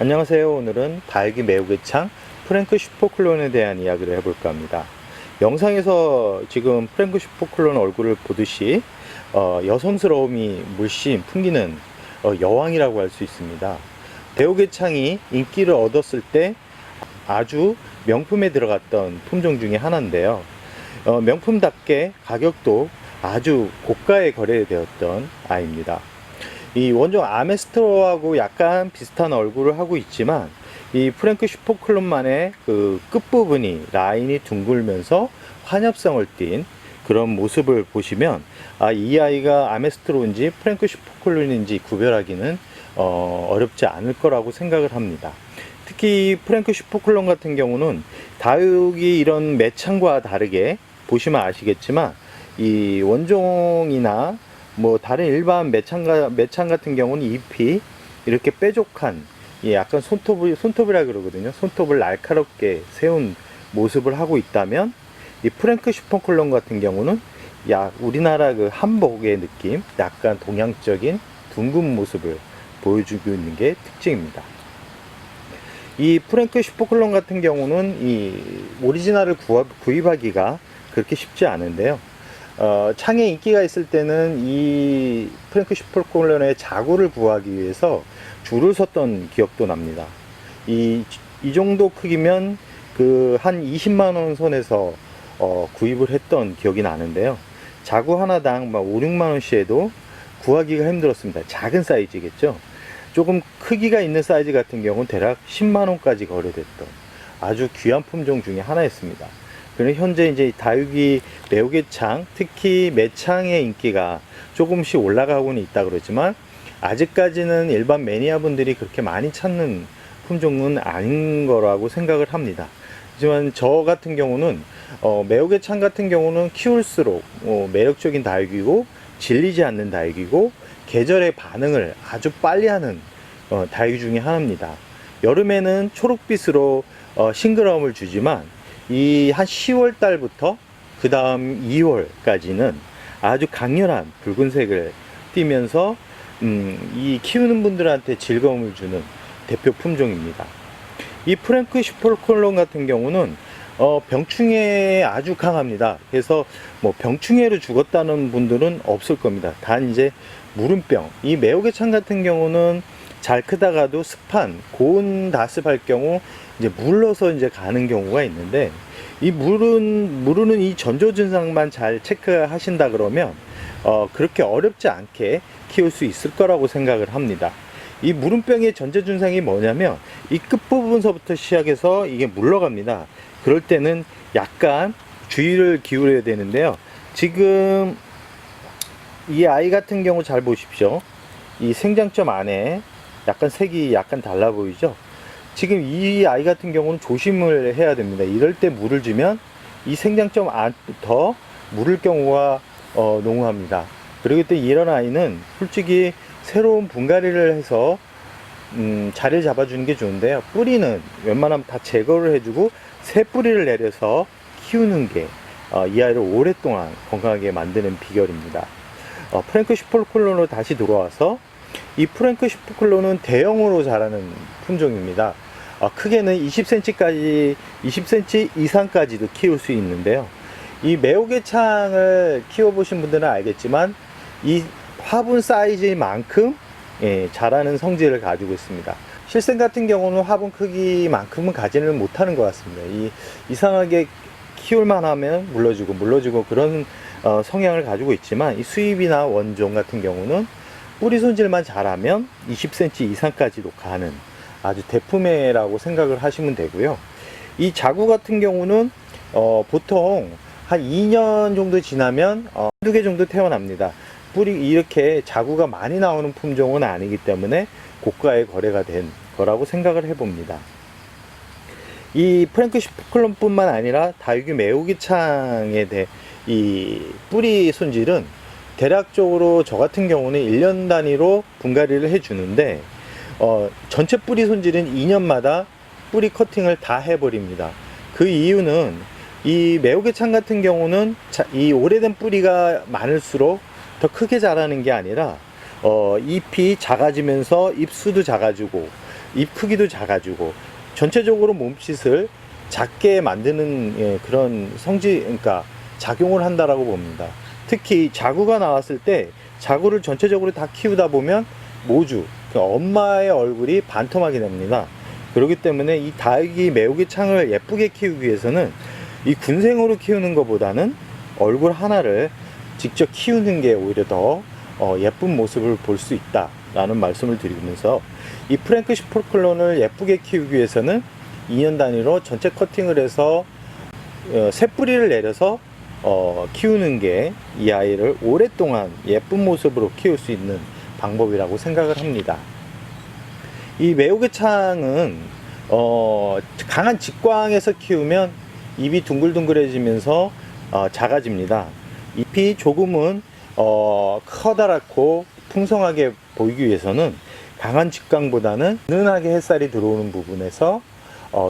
안녕하세요. 오늘은 다육이 매우개창 프랭크 슈퍼클론에 대한 이야기를 해볼까 합니다. 영상에서 지금 프랭크 슈퍼클론 얼굴을 보듯이 여성스러움이 물씬 풍기는 여왕이라고 할 수 있습니다. 대우개창이 인기를 얻었을 때 아주 명품에 들어갔던 품종 중에 하나인데요. 명품답게 가격도 아주 고가에 거래되었던 아이입니다. 이 원종 아메스트로하고 약간 비슷한 얼굴을 하고 있지만 이 프랭크 슈퍼클론만의 그 끝부분이 라인이 둥글면서 환엽성을 띈 그런 모습을 보시면 이 아이가 아메스트로인지 프랭크 슈퍼클론인지 구별하기는 어렵지 않을 거라고 생각을 합니다. 특히 프랭크 슈퍼클론 같은 경우는 다육이 이런 매창과 다르게 보시면 아시겠지만 이 원종이나 뭐 다른 일반 매창 같은 경우는 잎이 이렇게 뾰족한 약간 손톱이라 그러거든요. 손톱을 날카롭게 세운 모습을 하고 있다면 이 프랭크 슈퍼클론 같은 경우는 우리나라 그 한복의 느낌, 약간 동양적인 둥근 모습을 보여주고 있는 게 특징입니다. 이 프랭크 슈퍼클론 같은 경우는 이 오리지널을 구입하기가 그렇게 쉽지 않은데요. 창에 인기가 있을 때는 이 프랭크 슈퍼클론의 자구를 구하기 위해서 줄을 섰던 기억도 납니다. 이 정도 크기면 그 한 20만원 선에서 구입을 했던 기억이 나는데요. 자구 하나당 막 5, 6만원씩에도 구하기가 힘들었습니다. 작은 사이즈겠죠. 조금 크기가 있는 사이즈 같은 경우는 대략 10만원까지 거래됐던 아주 귀한 품종 중에 하나였습니다. 그런데 현재 이제 다육이 매우개창, 특히 매창의 인기가 조금씩 올라가고는 있다 그러지만 아직까지는 일반 매니아 분들이 그렇게 많이 찾는 품종은 아닌 거라고 생각을 합니다. 하지만 저 같은 경우는 매우개창 같은 경우는 키울수록 매력적인 다육이고 질리지 않는 다육이고 계절의 반응을 아주 빨리 하는 다육이 중에 하나입니다. 여름에는 초록빛으로 싱그러움을 주지만 이 한 10월 달부터 그 다음 2월까지는 아주 강렬한 붉은색을 띠면서 이 키우는 분들한테 즐거움을 주는 대표 품종입니다. 이 프랭크 슈퍼클론 같은 경우는 병충해에 아주 강합니다. 그래서 뭐 병충해로 죽었다는 분들은 없을 겁니다. 단 이제 무름병, 이 매우개창 같은 경우는 잘 크다가도 습한 고온 다습할 경우 이제 물러서 이제 가는 경우가 있는데 이 무르는 이 전조 증상만 잘 체크하신다 그러면 그렇게 어렵지 않게 키울 수 있을 거라고 생각을 합니다. 이 무름병의 전조 증상이 뭐냐면 이 끝부분서부터 시작해서 이게 물러갑니다. 그럴 때는 약간 주의를 기울여야 되는데요. 지금 이 아이 같은 경우 잘 보십시오. 이 생장점 안에 약간 색이 약간 달라 보이죠. 지금 이 아이 같은 경우는 조심을 해야 됩니다. 이럴 때 물을 주면 이 생장점 안부터 물을 경우가 농후합니다. 그리고 또 이런 아이는 솔직히 새로운 분갈이를 해서 자리를 잡아주는 게 좋은데요. 뿌리는 웬만하면 다 제거를 해주고 새 뿌리를 내려서 키우는 게 이 아이를 오랫동안 건강하게 만드는 비결입니다. 프랭크 슈퍼클론으로 다시 돌아와서 이 프랭크 슈퍼클론은 대형으로 자라는 품종입니다. 크게는 20cm 이상까지도 키울 수 있는데요. 이 매우개창을 키워보신 분들은 알겠지만 이 화분 사이즈만큼 자라는 성질을 가지고 있습니다. 실생 같은 경우는 화분 크기만큼은 가지는 못하는 것 같습니다. 이상하게 키울만 하면 물러주고 그런 성향을 가지고 있지만 이 수입이나 원종 같은 경우는 뿌리 손질만 잘하면 20cm 이상까지도 가는 아주 대품애라고 생각을 하시면 되고요. 이 자구 같은 경우는 보통 한 2년 정도 지나면 2개 정도 태어납니다. 뿌리 이렇게 자구가 많이 나오는 품종은 아니기 때문에 고가에 거래가 된 거라고 생각을 해봅니다. 이 프랭크 슈퍼클론 뿐만 아니라 다육이 매우개창에 대해 이 뿌리 손질은 대략적으로 저 같은 경우는 1년 단위로 분갈이를 해주는데 전체 뿌리 손질은 2년마다 뿌리 커팅을 다 해버립니다. 그 이유는 이 매우개창 같은 경우는 이 오래된 뿌리가 많을수록 더 크게 자라는 게 아니라 잎이 작아지면서 잎수도 작아지고 입 크기도 작아지고 전체적으로 몸짓을 작게 만드는 그런 그러니까 작용을 한다라고 봅니다. 특히 자구가 나왔을 때 자구를 전체적으로 다 키우다 보면 모주, 그러니까 엄마의 얼굴이 반토막이 됩니다. 그렇기 때문에 이 닭이 매우기 창을 예쁘게 키우기 위해서는 이 군생으로 키우는 것보다는 얼굴 하나를 직접 키우는 게 오히려 더 예쁜 모습을 볼 수 있다 라는 말씀을 드리면서, 이 프랭크 슈퍼클론을 예쁘게 키우기 위해서는 2년 단위로 전체 커팅을 해서 새 뿌리를 내려서 키우는 게 이 아이를 오랫동안 예쁜 모습으로 키울 수 있는 방법이라고 생각을 합니다. 이 매우개창은 강한 직광에서 키우면 입이 둥글둥글해지면서 작아집니다. 잎이 조금은 커다랗고 풍성하게 보이기 위해서는 강한 직광보다는 은은하게 햇살이 들어오는 부분에서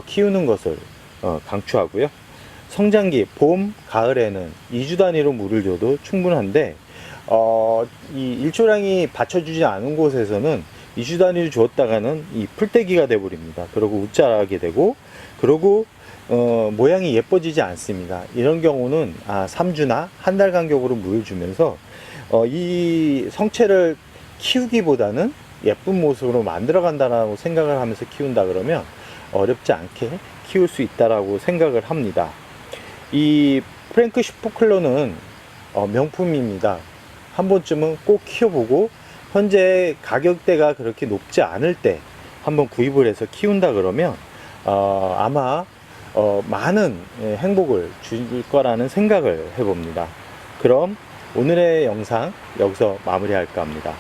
키우는 것을 강추하고요. 성장기 봄, 가을에는 2주 단위로 물을 줘도 충분한데 이 일조량이 받쳐주지 않은 곳에서는 2주 단위로 주었다가는 이 풀떼기가 되어버립니다. 그리고 웃자라게 되고, 그리고 모양이 예뻐지지 않습니다. 이런 경우는 3주나 한 달 간격으로 물을 주면서 이 성체를 키우기보다는 예쁜 모습으로 만들어 간다라고 생각을 하면서 키운다 그러면 어렵지 않게 키울 수 있다라고 생각을 합니다. 이 프랭크 슈퍼클론은 명품입니다. 한 번쯤은 꼭 키워보고, 현재 가격대가 그렇게 높지 않을 때 한번 구입을 해서 키운다 그러면 아마 많은 행복을 줄 거라는 생각을 해봅니다. 그럼 오늘의 영상 여기서 마무리할까 합니다.